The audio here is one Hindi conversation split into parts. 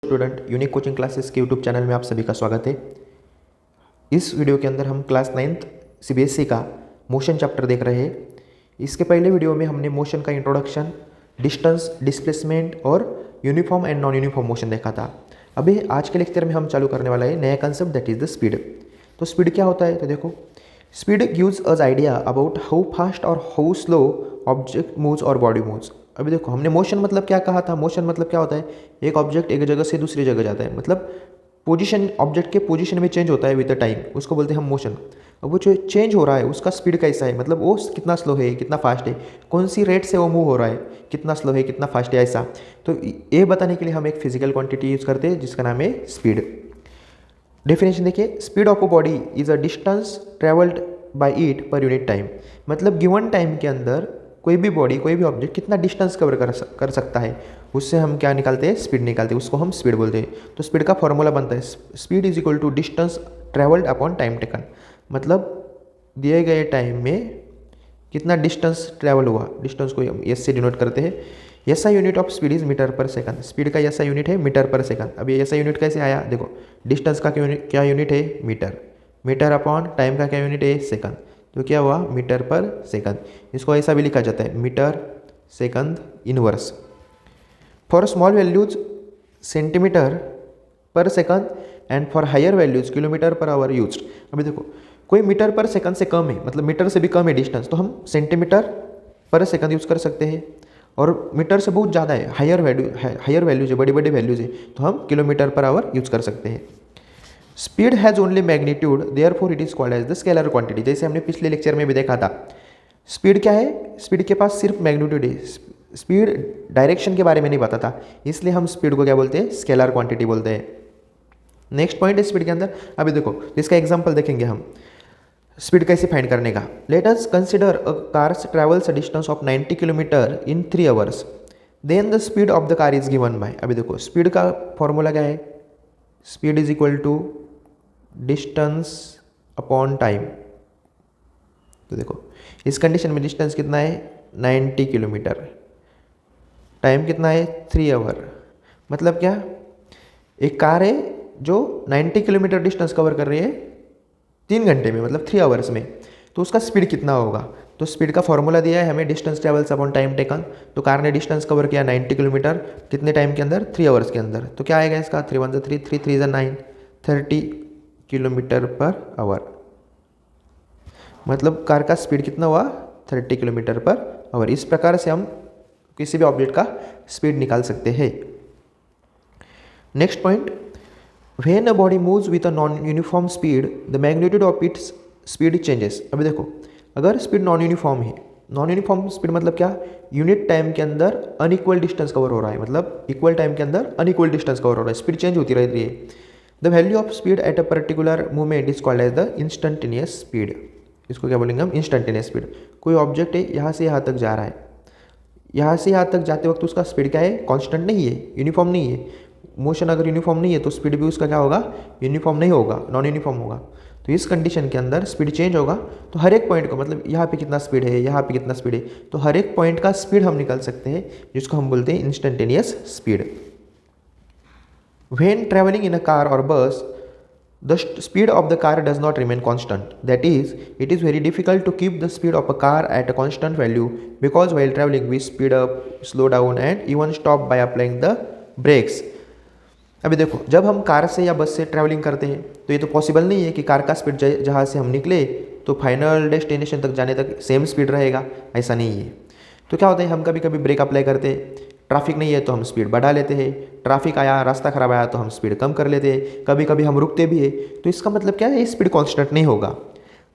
स्टूडेंट यूनिक कोचिंग क्लासेस के यूट्यूब चैनल में आप सभी का स्वागत है। इस वीडियो के अंदर हम क्लास 9th सीबीएसई का मोशन चैप्टर देख रहे हैं। इसके पहले वीडियो में हमने मोशन का इंट्रोडक्शन, डिस्टेंस, डिस्प्लेसमेंट और uniform and non uniform motion देखा था। अभी आज के लेक्चर में हम चालू करने वाला है नया concept, that is the speed. तो स्पीड क्या होता है? तो देखो, speed gives us idea about how fast और हाउ स्लो ऑब्जेक्ट मूव्स और बॉडी मूव्स। अभी देखो, हमने मोशन मतलब क्या कहा था? मोशन मतलब क्या होता है? एक ऑब्जेक्ट एक जगह से दूसरी जगह जाता है, मतलब पोजीशन, ऑब्जेक्ट के पोजीशन में चेंज होता है विद द टाइम, उसको बोलते हैं हम मोशन। अब वो जो चेंज हो रहा है उसका स्पीड कैसा है, मतलब वो कितना स्लो है, कितना फास्ट है, कौन सी रेट से वो मूव हो रहा है, कितना स्लो है, कितना फास्ट है, ऐसा। तो ये बताने के लिए हम एक फिजिकल क्वांटिटी यूज़ करते हैं जिसका नाम है स्पीड। डेफिनेशन देखिए, speed of a body is a distance travelled by it per unit time. मतलब गिवन टाइम के अंदर कोई भी बॉडी, कोई भी ऑब्जेक्ट कितना डिस्टेंस कवर कर सकता है, उससे हम क्या निकालते हैं? स्पीड निकालते हैं, उसको हम स्पीड बोलते हैं। तो स्पीड का फॉर्मूला बनता है speed is equal to distance travelled upon time taken. मतलब दिए गए टाइम में कितना डिस्टेंस ट्रैवल हुआ, डिस्टेंस को हम एस से डिनोट करते हैं। SI unit of speed is metre per second. Speed का एसआई यूनिट है मीटर पर सेकंड। अब ये एसआई यूनिट कैसे आया? देखो, डिस्टेंस का क्या यूनिट है? मीटर। मीटर अपॉन टाइम का क्या यूनिट है? सेकंड। तो क्या हुआ? Metre per second. इसको ऐसा भी लिखा जाता है, metre second inverse. For small values centimetre per second and for higher values kilometre per hour used. अभी देखो, कोई मीटर पर सेकंड से कम है, मतलब मीटर से भी कम है डिस्टेंस, तो हम सेंटीमीटर पर सेकंड यूज़ कर सकते हैं। और मीटर से बहुत ज़्यादा है, हायर वैल्यूज है, बड़ी बड़ी वैल्यूज है, तो हम किलोमीटर पर आवर यूज़ कर सकते हैं। Speed has only magnitude, therefore it is called as the scalar quantity. जैसे हमने पिछले लेक्चर में भी देखा था, स्पीड क्या है? स्पीड के पास सिर्फ मैग्नीट्यूड है, स्पीड डायरेक्शन के बारे में नहीं बताता, इसलिए हम स्पीड को क्या बोलते हैं? स्केलर क्वांटिटी बोलते हैं। नेक्स्ट पॉइंट है स्पीड के अंदर। अभी देखो, इसका एग्जांपल देखेंगे हम स्पीड कैसे फाइंड करने का। Let us consider a cars travels a distance of 90 kilometre in 3 hours, then the speed of the car is given by. अभी देखो, स्पीड का फॉर्मूला क्या है? Speed is equal to distance upon time. तो देखो, इस कंडीशन में डिस्टेंस कितना है? 90 किलोमीटर। टाइम कितना है? 3 आवर। मतलब क्या? एक कार है जो 90 किलोमीटर डिस्टेंस कवर कर रही है 3 घंटे में, मतलब 3 आवर्स में, तो उसका स्पीड कितना होगा? तो स्पीड का फॉर्मूला दिया है हमें, distance travels upon time taken. तो कार ने डिस्टेंस कवर किया 90 किलोमीटर, कितने टाइम के अंदर? 3 आवर्स के अंदर। तो क्या आएगा इसका? 3 1 3, 3 3 9, 30 किलोमीटर पर आवर। मतलब कार का स्पीड कितना हुआ? 30 किलोमीटर पर आवर। इस प्रकार से हम किसी भी ऑब्जेक्ट का स्पीड निकाल सकते हैं। Next point, when a body moves with a non uniform speed the magnitude of its speed changes. अभी देखो, अगर स्पीड नॉन यूनिफॉर्म है, नॉन यूनिफॉर्म स्पीड मतलब क्या? यूनिट टाइम के अंदर अनइक्वल डिस्टेंस कवर हो रहा है, मतलब इक्वल टाइम के अंदर अनइक्वल डिस्टेंस कवर हो रहा है, स्पीड चेंज होती रहती है। The value of speed at a particular movement is called as the instantaneous speed. इसको क्या बोलेंगे हम? Instantaneous speed. कोई ऑब्जेक्ट है, यहाँ से यहाँ तक जा रहा है, यहाँ से यहाँ तक जाते वक्त उसका स्पीड क्या है? कांस्टेंट नहीं है, यूनिफॉर्म नहीं है। मोशन अगर यूनिफॉर्म नहीं है तो स्पीड भी उसका क्या होगा? यूनिफॉर्म नहीं होगा, नॉन यूनिफॉर्म होगा। तो इस कंडीशन के अंदर स्पीड चेंज होगा, तो हर एक पॉइंट को, मतलब यहाँ पे कितना स्पीड है, यहाँ पे कितना स्पीड है, तो हर एक पॉइंट का स्पीड हम निकाल सकते हैं, जिसको हम बोलते हैं instantaneous speed. When travelling in a car और बस, the speed of the car does not remain constant. That is, it is very difficult to keep the speed of a car at a constant value because while traveling we speed up, slow down and even stop by applying the brakes. अभी देखो, जब हम कार से या बस से ट्रैवलिंग करते हैं तो ये तो पॉसिबल नहीं है कि कार का स्पीड जहाँ से हम निकले तो फाइनल डेस्टिनेशन तक जाने तक सेम स्पीड रहेगा, ऐसा नहीं है। तो क्या होता है, हम कभी कभी ब्रेक अप्लाई करते हैं, ट्रैफिक नहीं है तो हम स्पीड बढ़ा लेते हैं, ट्रैफिक आया, रास्ता खराब आया तो हम स्पीड कम कर लेते हैं, कभी कभी हम रुकते भी है। तो इसका मतलब क्या है? ये स्पीड कांस्टेंट नहीं होगा।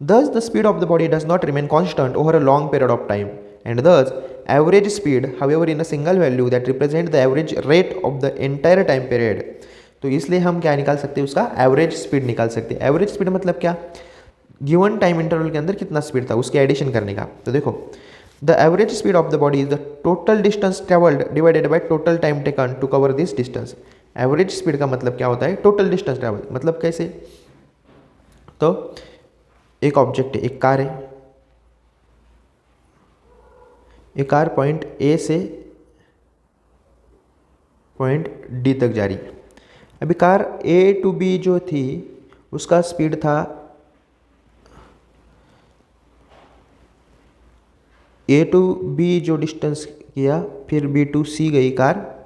Thus the speed of the body does not remain constant over a long period of time, and thus average speed, however, in a single value that represent the average rate of the entire time period. तो इसलिए हम क्या निकाल सकते हैं? उसका एवरेज स्पीड निकाल सकते हैं। एवरेज स्पीड मतलब क्या? गिवन टाइम इंटरवल के अंदर कितना स्पीड था उसके एडिशन करने का। तो देखो, the average speed of the body is the total distance travelled divided by total time taken to cover this distance. Average speed का मतलब क्या होता है? Total distance travel. मतलब कैसे? तो एक ऑब्जेक्ट है, एक कार है, एक कार पॉइंट ए से पॉइंट डी तक जा रही है। अभी कार ए टू बी जो थी उसका स्पीड था ए टू बी जो डिस्टेंस किया, फिर बी टू सी गई कार।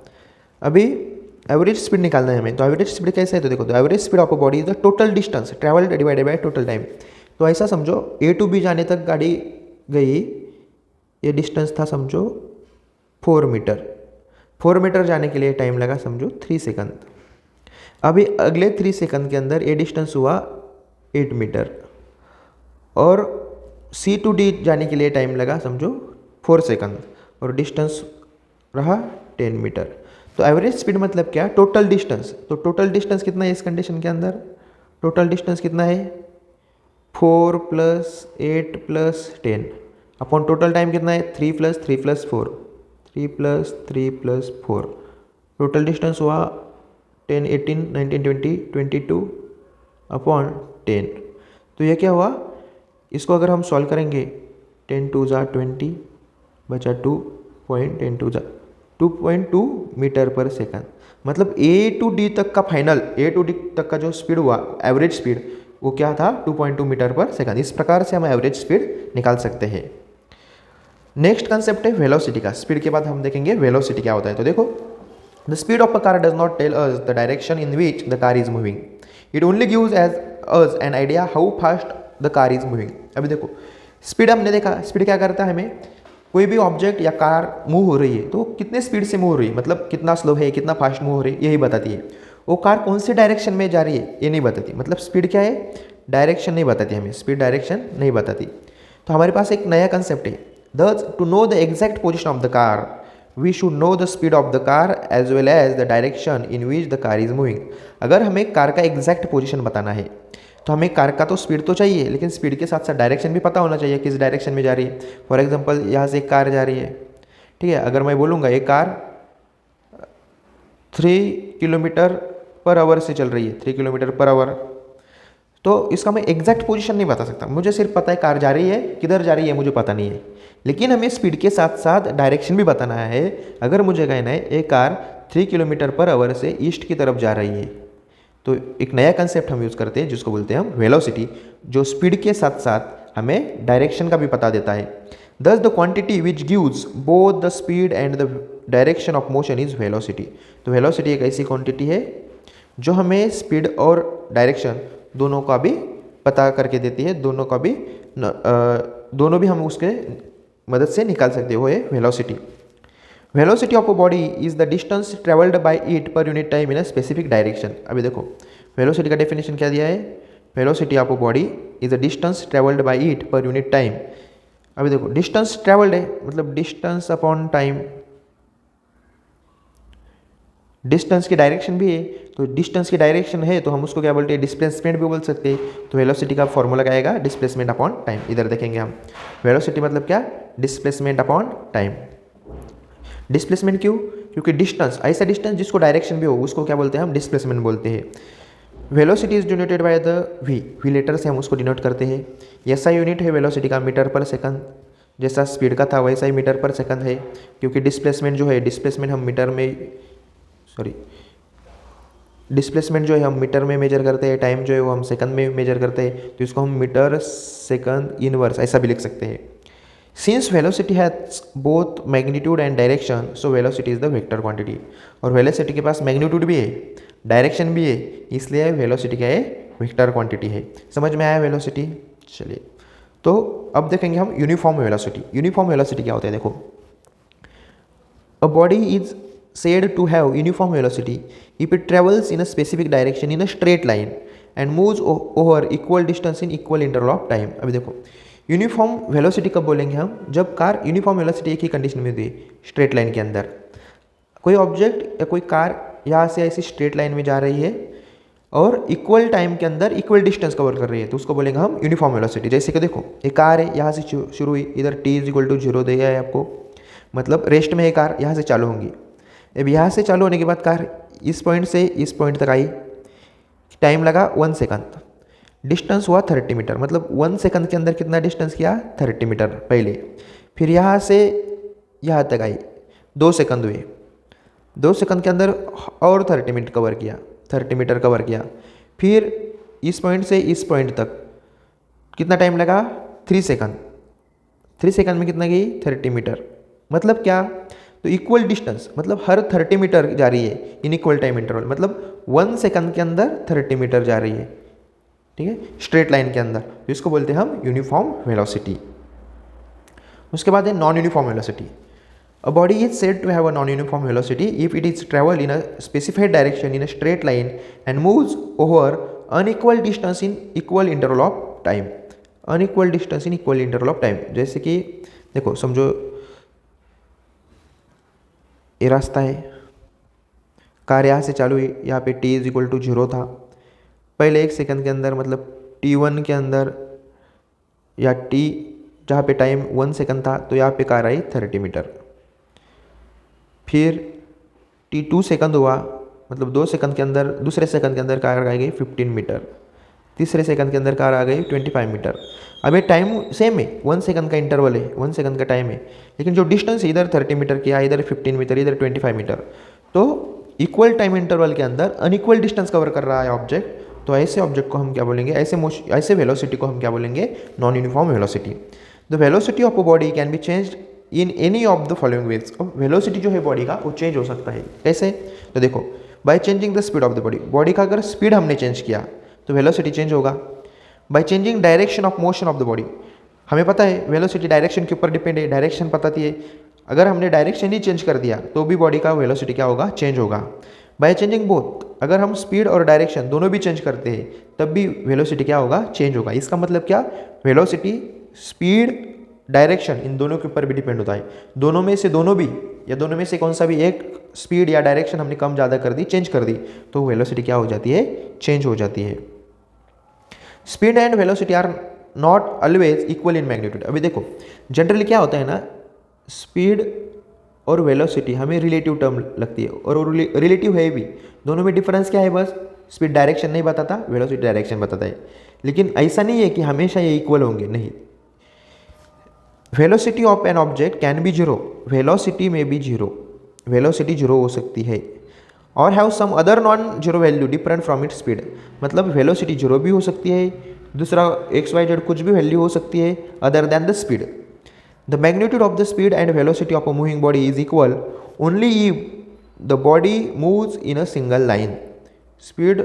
अभी एवरेज स्पीड निकालना है हमें, तो एवरेज स्पीड कैसे है, तो देखो, तो average speed of a body is the total distance travelled divided by total time. तो ऐसा समझो ए टू बी जाने तक गाड़ी गई, ये डिस्टेंस था समझो 4 मीटर। 4 मीटर जाने के लिए टाइम लगा समझो 3 सेकंड। अभी अगले 3 सेकंड के अंदर ये डिस्टेंस हुआ 8 मीटर, और सी टू डी जाने के लिए टाइम लगा समझो 4 सेकंड, और डिस्टेंस रहा 10 मीटर। तो एवरेज स्पीड मतलब क्या, टोटल डिस्टेंस। तो टोटल डिस्टेंस कितना है इस कंडीशन के अंदर, टोटल डिस्टेंस कितना है 4 + 8 + 10 अपॉन टोटल टाइम कितना है 3 + 3 + 4, 3 + 3 + 4। टोटल डिस्टेंस हुआ 10, 18, 19, 20, 22 अपॉन 10। तो ये क्या हुआ, इसको अगर हम सॉल्व करेंगे 10 × 2 = 20 बचा 2.2 मीटर पर सेकंड। मतलब ए टू डी तक का फाइनल, ए टू डी तक का जो स्पीड हुआ एवरेज स्पीड, वो क्या था 2.2 मीटर पर सेकंड। इस प्रकार से हम एवरेज स्पीड निकाल सकते हैं। नेक्स्ट कंसेप्ट है वेलोसिटी का। स्पीड के बाद हम देखेंगे वेलोसिटी क्या होता है। तो देखो, the speed of a car does not tell us the direction in which the car is moving, it only gives us an idea how fast the car is moving. अभी देखो, स्पीड हमने देखा, स्पीड क्या करता है, हमें कोई भी ऑब्जेक्ट या कार मूव हो रही है तो कितने स्पीड से मूव हो रही है, मतलब कितना स्लो है, कितना फास्ट मूव हो रही है, यही बताती है। वो कार कौन से डायरेक्शन में जा रही है ये नहीं बताती। मतलब स्पीड क्या है, डायरेक्शन नहीं बताती हमें, स्पीड डायरेक्शन नहीं बताती। तो हमारे पास एक नया कंसेप्ट है, thus to know the exact position of the car we should know the speed of the car as well as the direction in which the car is moving। अगर हमें कार का एग्जैक्ट पोजीशन बताना है तो हमें कार का तो स्पीड तो चाहिए, लेकिन स्पीड के साथ साथ डायरेक्शन भी पता होना चाहिए, किस डायरेक्शन में जा रही है। फॉर एग्जांपल यहाँ से एक कार जा रही है, ठीक है, अगर मैं बोलूँगा ये कार 3 km/h से चल रही है, 3 km/h, तो इसका मैं एग्जैक्ट पोजीशन नहीं बता सकता। मुझे सिर्फ पता है कार जा रही है, किधर जा रही है मुझे पता नहीं है, लेकिन हमें स्पीड के साथ साथ डायरेक्शन भी बताना है। अगर मुझे कहना है एक कार 3 km/h से ईस्ट की तरफ जा रही है, तो एक नया कंसेप्ट हम यूज़ करते हैं जिसको बोलते हैं हम वेलोसिटी, जो स्पीड के साथ साथ हमें डायरेक्शन का भी पता देता है। Thus the quantity which gives both the speed and the direction of motion is velocity। तो वेलोसिटी एक ऐसी क्वांटिटी है जो हमें स्पीड और डायरेक्शन दोनों का भी पता करके देती है, दोनों भी हम उसके मदद से निकाल सकते हो ये velocity. Velocity of a body is the distance travelled by it per unit time in a specific direction. अभी देखो, वेलोसिटी का डेफिनेशन क्या दिया है, velocity of a body is the distance travelled by it per unit time. अभी देखो, डिस्टेंस ट्रेवल्ड है मतलब डिस्टेंस अपॉन टाइम, डिस्टेंस की डायरेक्शन भी है, तो डिस्टेंस की डायरेक्शन है तो हम उसको क्या बोलते हैं, डिस्प्लेसमेंट भी बोल सकते हैं। तो वेलोसिटी का फॉर्मूला क्या आएगा, डिस्प्लेसमेंट अपॉन टाइम। इधर देखेंगे हम, वेलोसिटी मतलब क्या, डिस्प्लेसमेंट अपॉन टाइम। डिस्प्लेसमेंट क्यों, क्योंकि डिस्टेंस, ऐसा डिस्टेंस जिसको डायरेक्शन भी हो उसको क्या बोलते हैं हम, डिस्प्लेसमेंट बोलते हैं। Velocity is denoted by the V letter से हम उसको डिनोट करते हैं। ऐसा यूनिट है वेलोसिटी का मीटर पर सेकंड, जैसा स्पीड का था वैसा ही मीटर पर सेकंड है, क्योंकि डिस्प्लेसमेंट जो है, डिस्प्लेसमेंट हम मीटर में, डिस्प्लेसमेंट जो है हम मीटर में मेजर करते हैं, टाइम जो है वो हम सेकंड में मेजर करते हैं, तो इसको हम मीटर सेकंड इनवर्स ऐसा भी लिख सकते हैं। Since velocity has both magnitude and direction, so velocity is the vector quantity. और वेलोसिटी के पास मैग्नीट्यूड भी है, डायरेक्शन भी है, इसलिए वेलोसिटी क्या है, वेक्टर क्वांटिटी है। समझ में आया वेलोसिटी। चलिए, तो अब देखेंगे हम यूनिफॉर्म वेलोसिटी। यूनिफॉर्म वेलोसिटी क्या होता है, देखो, अ body is said to have uniform velocity if it travels in a specific direction in a straight line and moves over equal distance in equal interval of time। अभी देखो, यूनिफॉर्म वेलोसिटी कब बोलेंगे हम, जब कार यूनिफॉर्म वेलोसिटी एक ही कंडीशन में दी, स्ट्रेट लाइन के अंदर। कोई ऑब्जेक्ट या कोई कार यहाँ से ऐसी स्ट्रेट लाइन में जा रही है और इक्वल टाइम के अंदर इक्वल डिस्टेंस कवर कर रही है, तो उसको बोलेंगे हम यूनिफॉर्म वेलोसिटी। जैसे कि देखो, एक कार है यहाँ से शुरू हुई, इधर t = 0 दिया है आपको, मतलब रेस्ट में है कार, यहाँ से चालू होंगी। अब यहाँ से चालू होने के बाद कार इस पॉइंट से इस पॉइंट तक आई, टाइम लगा 1 सेकंड, डिस्टेंस हुआ 30 मीटर, मतलब 1 सेकंड के अंदर कितना डिस्टेंस किया, 30 मीटर पहले। फिर यहाँ से यहाँ तक आई, 2 सेकंड हुए, 2 सेकंड के अंदर और 30 मिनट कवर किया, 30 मीटर कवर किया। फिर इस पॉइंट से इस पॉइंट तक कितना टाइम लगा, 3 सेकंड। 3 सेकंड में कितना गई, 30 मीटर। मतलब क्या, तो इक्वल डिस्टेंस, मतलब हर 30 मीटर जा रही है इन इक्वल टाइम इंटरवल, मतलब 1 सेकंड के अंदर 30 मीटर जा रही है, ठीक है, स्ट्रेट लाइन के अंदर। तो इसको बोलते हैं हम यूनिफॉर्म वेलोसिटी। उसके बाद है non uniform velocity. A body is said to have a non uniform velocity if it is travel in a specified direction in a straight line and moves over unequal distance in equal interval of time. Unequal distance in equal interval of time, जैसे कि देखो, समझो ये रास्ता है, कार यहाँ से चालू हुई, यहाँ पे t इज इक्वल टू 0 था। पहले 1 सेकंड के अंदर, मतलब t1 के अंदर, या t जहाँ पे टाइम 1 सेकंड था, तो यहाँ पे कार आई 30 मीटर। फिर t2 सेकंड हुआ, मतलब 2 सेकंड के अंदर, दूसरे सेकंड के अंदर कार आ गई 15 मीटर। तीसरे सेकंड के अंदर कार आ गई 25 मीटर। अब ये टाइम सेम है, 1 सेकंड का इंटरवल है, 1 सेकंड का टाइम है, लेकिन जो डिस्टेंस है इधर 30 मीटर किया, इधर 15 मीटर, इधर 25 मीटर। तो इक्वल टाइम इंटरवल के अंदर अनइक्वल डिस्टेंस कवर कर रहा है ऑब्जेक्ट, तो ऐसे ऑब्जेक्ट को हम क्या बोलेंगे, ऐसे वेलोसिटी को हम क्या बोलेंगे, non uniform velocity. The velocity of a body can be changed in any of the following veg. अब वेलोसिटी जो है बॉडी का वो चेंज हो सकता है, कैसे, तो देखो, by changing the speed of the body. Body का अगर स्पीड हमने चेंज किया तो वेलोसिटी चेंज होगा। By changing direction of motion of the body, हमें पता है वेलोसिटी डायरेक्शन के ऊपर डिपेंड है, डायरेक्शन पता है, अगर हमने डायरेक्शन ही चेंज कर दिया तो भी बॉडी का वेलोसिटी क्या होगा, चेंज होगा। बाय चेंजिंग बोथ, अगर हम स्पीड और डायरेक्शन दोनों भी चेंज करते हैं तब भी वेलोसिटी क्या होगा, चेंज होगा। इसका मतलब क्या, वेलोसिटी स्पीड डायरेक्शन इन दोनों के ऊपर भी डिपेंड होता है। दोनों में से दोनों भी, या दोनों में से कौन सा भी एक स्पीड या डायरेक्शन हमने कम ज़्यादा कर दी, चेंज कर दी, तो वेलोसिटी क्या हो जाती है, चेंज हो जाती है। Speed and velocity are not always equal in magnitude. अभी देखो, जनरली क्या होता है ना, स्पीड और वेलोसिटी हमें रिलेटिव टर्म लगती है, और रिलेटिव है भी, दोनों में डिफरेंस क्या है, बस स्पीड डायरेक्शन नहीं बताता, वेलोसिटी डायरेक्शन बताता है। लेकिन ऐसा नहीं है कि हमेशा ये इक्वल होंगे, नहीं। Velocity of an object can be zero, velocity में भी जीरो, वेलोसिटी जीरो हो सकती है, और have some other non zero value different from its speed. मतलब वेलोसिटी जीरो भी हो सकती है, दूसरा XYZ कुछ भी वैल्यू हो सकती है other than the speed. The magnitude of the speed and velocity of a moving body is equal only if the body moves in a single line. Speed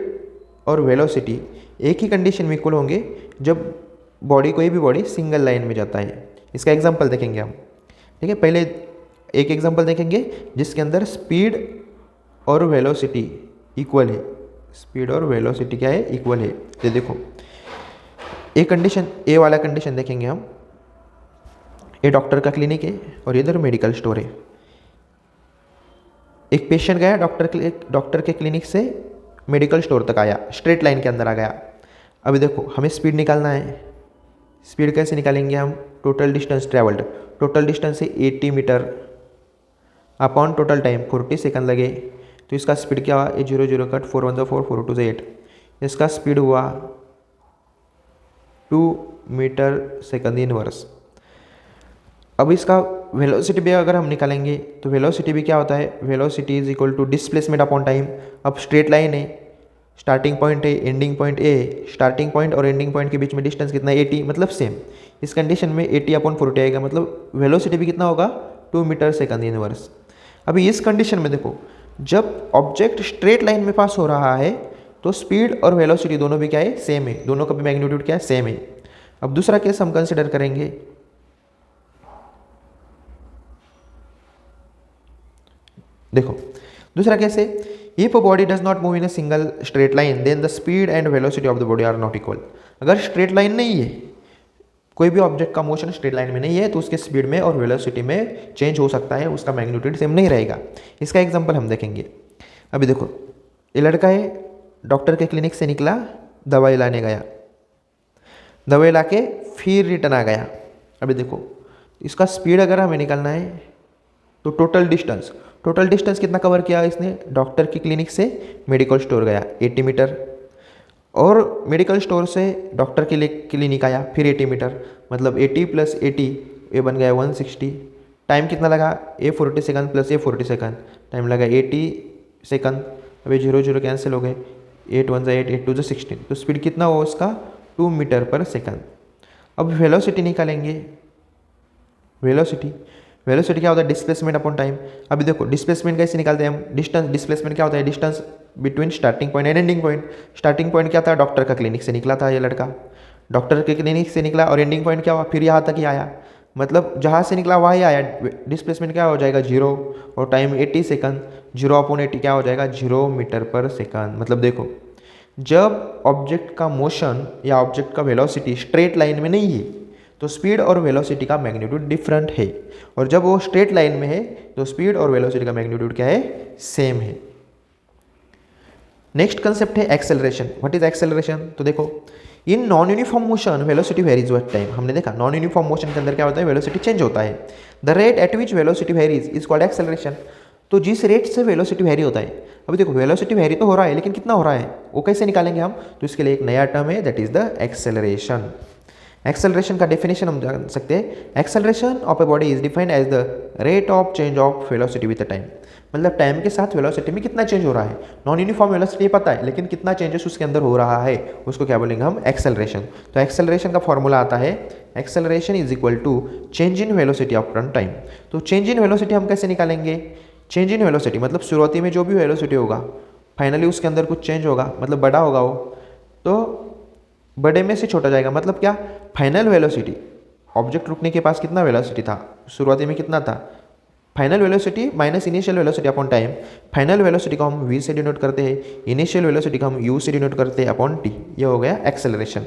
और वेलोसिटी एक ही कंडीशन में इक्वल होंगे जब बॉडी, कोई भी बॉडी सिंगल लाइन में जाता है। इसका एग्जांपल देखेंगे हम, ठीक है। पहले एक एग्जांपल देखेंगे जिसके अंदर स्पीड और वेलोसिटी इक्वल है, स्पीड और वेलोसिटी क्या है, इक्वल है। ये देखो, ए कंडीशन, ए वाला कंडीशन देखेंगे हम। ये डॉक्टर का क्लिनिक है और इधर मेडिकल स्टोर है। एक पेशेंट गया डॉक्टर के क्लिनिक से मेडिकल स्टोर तक आया, स्ट्रेट लाइन के अंदर आ गया। अभी देखो, हमें स्पीड निकालना है। स्पीड कैसे निकालेंगे हम, total distance travelled, total distance है 80 metre upon total time 40 second लगे, तो इसका स्पीड क्या हुआ, 0 0 कट 4 1 4 4 2 8, इसका स्पीड हुआ 2 मीटर सेकंड इनवर्स। अब इसका वेलोसिटी भी अगर हम निकालेंगे तो वेलोसिटी भी क्या होता है, velocity is equal to displacement upon time. अब स्ट्रेट लाइन है, स्टार्टिंग पॉइंट है, एंडिंग पॉइंट ए, स्टार्टिंग पॉइंट और एंडिंग पॉइंट के बीच में डिस्टेंस कितना है, 80, मतलब सेम। इस कंडीशन में 80 अपॉन 40 आएगा, मतलब वेलोसिटी भी कितना होगा, 2 मीटर सेकंड इनवर्स। अभी इस कंडीशन में देखो, जब ऑब्जेक्ट स्ट्रेट लाइन में पास हो रहा है तो स्पीड और वेलोसिटी दोनों भी क्या है, सेम है, दोनों का भी मैग्नीट्यूड क्या है, सेम है। अब दूसरा केस हम कंसिडर करेंगे। देखो, दूसरा केस है, if a body does not move in a single straight line then the speed and velocity of the body are not equal. अगर स्ट्रेट लाइन नहीं है, कोई भी ऑब्जेक्ट का मोशन स्ट्रेट लाइन में नहीं है, तो उसके स्पीड में और वेलोसिटी में चेंज हो सकता है, उसका मैग्नीट्यूड सेम नहीं रहेगा। इसका एग्जांपल हम देखेंगे। अभी देखो, ये लड़का है, डॉक्टर के क्लिनिक से निकला, दवाई लाने गया, दवाई लाके फिर रिटर्न आ गया। अभी देखो, इसका स्पीड अगर हमें निकालना है तो टोटल डिस्टेंस कितना कवर किया इसने, डॉक्टर की क्लिनिक से मेडिकल स्टोर गया 80 मीटर, और मेडिकल स्टोर से डॉक्टर के लिए क्लिनिक आया फिर 80 मीटर, मतलब 80 + 80 ये बन गया 160। टाइम कितना लगा, A 40 second + A 40 second, time लगा 80 सेकंड। अभी 0 0 कैंसिल हो गए, 8 1 8 8 2 16। तो स्पीड कितना हो उसका 2 मीटर पर सेकंड। अब वेलोसिटी निकालेंगे। वेलोसिटी क्या होता है डिस्प्लेसमेंट अपॉन टाइम। अभी देखो डिस्प्लेसमेंट कैसे निकालते हैं हम, डिस्टेंस डिस्प्लेसमेंट क्या होता है distance between starting point and ending point. Starting point क्या था, डॉक्टर का क्लिनिक से निकला था ये लड़का, डॉक्टर के क्लिनिक से निकला, और एंडिंग पॉइंट क्या हुआ फिर यहाँ तक ही आया, मतलब जहाँ से निकला वहाँ ही आया। डिस्प्लेसमेंट क्या हो जाएगा 0 और टाइम 80 सेकंड, 0/80 क्या हो जाएगा 0 मीटर पर सेकंड। मतलब देखो जब ऑब्जेक्ट का मोशन या ऑब्जेक्ट का वेलोसिटी स्ट्रेट लाइन में नहीं है तो स्पीड और वेलोसिटी का मैग्नीट्यूड डिफरेंट है, और जब वो स्ट्रेट लाइन में है तो स्पीड और वेलोसिटी का मैग्नीट्यूड क्या है, सेम है। नेक्स्ट कंसेप्ट है एक्सेलरेशन। व्हाट इज एक्सेलरेशन, तो देखो in non uniform motion velocity varies with time. हमने देखा नॉन यूनिफॉर्म मोशन के अंदर क्या होता है, वेलोसिटी चेंज होता है। The rate at which velocity varies is called acceleration. तो जिस रेट से वेलोसिटी वेरी होता है, अभी देखो वेलोसिटी वेरी तो हो रहा है लेकिन कितना हो रहा है वो कैसे निकालेंगे हम, तो इसके लिए एक नया टर्म है that is the acceleration. Acceleration का डेफिनेशन हम जान सकते हैं, acceleration of a body is defined as the rate of change of velocity with time. मतलब टाइम के साथ वेलोसिटी में कितना चेंज हो रहा है। नॉन यूनिफॉर्म वेलोसिटी पता है लेकिन कितना चेंजेस उसके अंदर हो रहा है उसको क्या बोलेंगे हम, एक्सेलरेशन। तो एक्सेलरेशन का फॉर्मूला आता है acceleration is equal to change in velocity after time. तो चेंज इन वेलोसिटी हम कैसे निकालेंगे, चेंज इन वेलोसिटी मतलब शुरुआती में जो भी वेलोसिटी होगा फाइनली उसके अंदर कुछ चेंज होगा, मतलब बड़ा होगा वो, तो बड़े में से छोटा जाएगा। मतलब क्या, फाइनल वेलोसिटी ऑब्जेक्ट रुकने के पास कितना वेलोसिटी था, शुरुआती में कितना था, final velocity minus initial velocity upon time. Final velocity को हम v से डिनोट करते हैं, इनिशियल वेलोसिटी को हम u से डिनोट करते हैं अपॉन t। ये हो गया acceleration.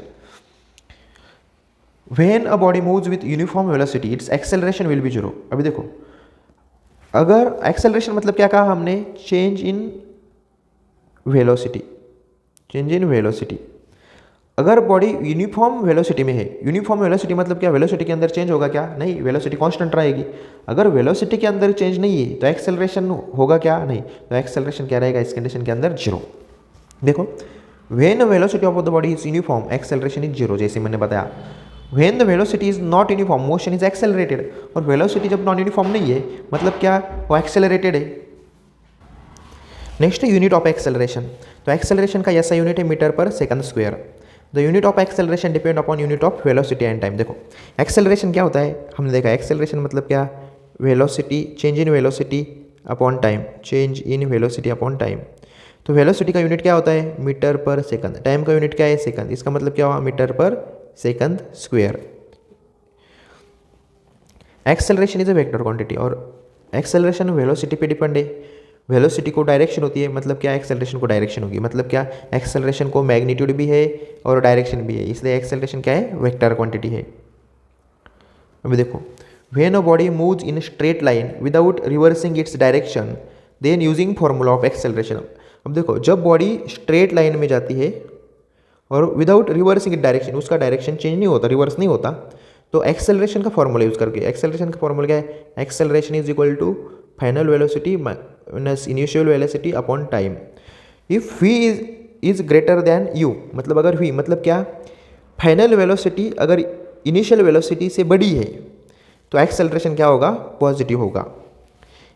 When a body moves with uniform velocity it's acceleration will be 0। अभी देखो अगर एक्सेलरेशन मतलब क्या कहा हमने, change in velocity, change in velocity. अगर बॉडी यूनिफॉर्म वेलोसिटी में है, यूनिफॉर्म वेलोसिटी मतलब क्या, वेलोसिटी के अंदर चेंज होगा क्या, नहीं, वेलोसिटी कांस्टेंट रहेगी। अगर वेलोसिटी के अंदर चेंज नहीं है तो एक्सेलरेशन होगा क्या, नहीं, तो एक्सेलरेशन क्या रहेगा इस कंडीशन के अंदर 0। देखो when velocity of the body is uniform acceleration is 0, जैसे मैंने बताया। When the velocity is not uniform motion is accelerated. और वेलोसिटी जब नॉन यूनिफॉर्म नहीं है मतलब क्या, वो एक्सेलरेटेड है। Next unit of acceleration. तो एक्सेलरेशन का ऐसा यूनिट है metre per second square. The unit of acceleration depend upon unit of velocity and time. देखो एक्सेलरेशन क्या होता है, हमने देखा एक्सेलरेशन मतलब क्या, velocity change in velocity upon time, change in velocity upon time. तो वेलोसिटी का यूनिट क्या होता है, मीटर पर सेकंड। टाइम का यूनिट क्या है, सेकंड। इसका मतलब क्या हुआ, metre per second square. Acceleration is a vector quantity, और एक्सेलरेशन वेलोसिटी पे डिपेंड है। वेलोसिटी को डायरेक्शन होती है, मतलब क्या, एक्सेलरेशन को डायरेक्शन होगी, मतलब क्या, एक्सेलरेशन को मैग्नीट्यूड भी है और डायरेक्शन भी है, इसलिए एक्सेलरेशन क्या है, वेक्टर क्वांटिटी है। अभी देखो when a body moves in straight line without reversing its direction then using formula of acceleration. अब देखो जब बॉडी स्ट्रेट लाइन में जाती है और विदाउट रिवर्सिंग इट डायरेक्शन, उसका डायरेक्शन चेंज नहीं होता, रिवर्स नहीं होता, तो एक्सेलरेशन का फॉर्मूला यूज करके, एक्सेलरेशन का फॉर्मूला क्या है, acceleration is equal to final velocity minus initial velocity upon time. If v is greater than u, मतलब अगर v मतलब क्या, फाइनल वेलोसिटी अगर इनिशियल वेलोसिटी से बड़ी है तो एक्सेलरेशन क्या होगा, पॉजिटिव होगा।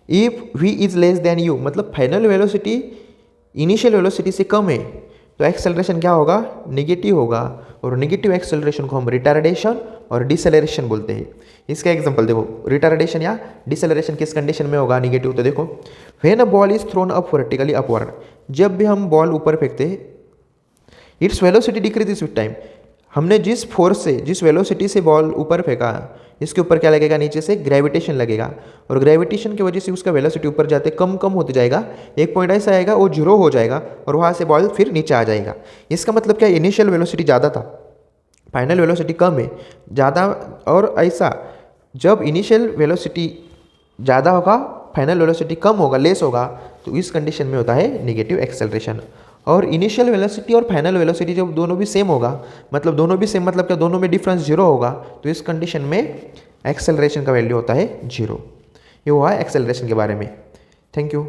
If v is less than u मतलब फाइनल वेलोसिटी इनिशियल वेलोसिटी से कम है तो एक्सेलरेशन क्या होगा, निगेटिव होगा। और निगेटिव एक्सेलरेशन को हम रिटार्डेशन और डिसेलरेशन बोलते हैं। इसका एग्जांपल देखो, रिटार्डेशन या डिसेलरेशन किस कंडीशन में होगा, निगेटिव। तो देखो when a ball is throne up vertically upward, जब भी हम बॉल ऊपर फेंकते हैं its velocity decreases with time. हमने जिस फोर्स से, जिस वेलोसिटी से बॉल ऊपर फेंका, इसके ऊपर क्या लगेगा, नीचे से ग्रेविटेशन लगेगा, और ग्रेविटेशन की वजह से उसका वेलोसिटी ऊपर जाते कम कम होते जाएगा। एक पॉइंट ऐसा आएगा वो 0 हो जाएगा और वहाँ से बॉल फिर नीचे आ जाएगा। इसका मतलब क्या, इनिशियल वेलोसिटी ज़्यादा था, फाइनल वेलोसिटी कम है, ज़्यादा। और ऐसा जब इनिशियल वेलोसिटी ज़्यादा होगा, फाइनल वेलोसिटी कम होगा, लेस होगा, तो इस कंडीशन में होता है नेगेटिव एक्सेलरेशन। और इनिशियल वेलोसिटी और फाइनल वेलोसिटी जब दोनों भी सेम होगा, मतलब दोनों भी सेम मतलब क्या, दोनों में डिफरेंस 0 होगा, तो इस कंडीशन में एक्सेलरेशन का वैल्यू होता है 0। ये हुआ एक्सेलरेशन के बारे में। Thank you.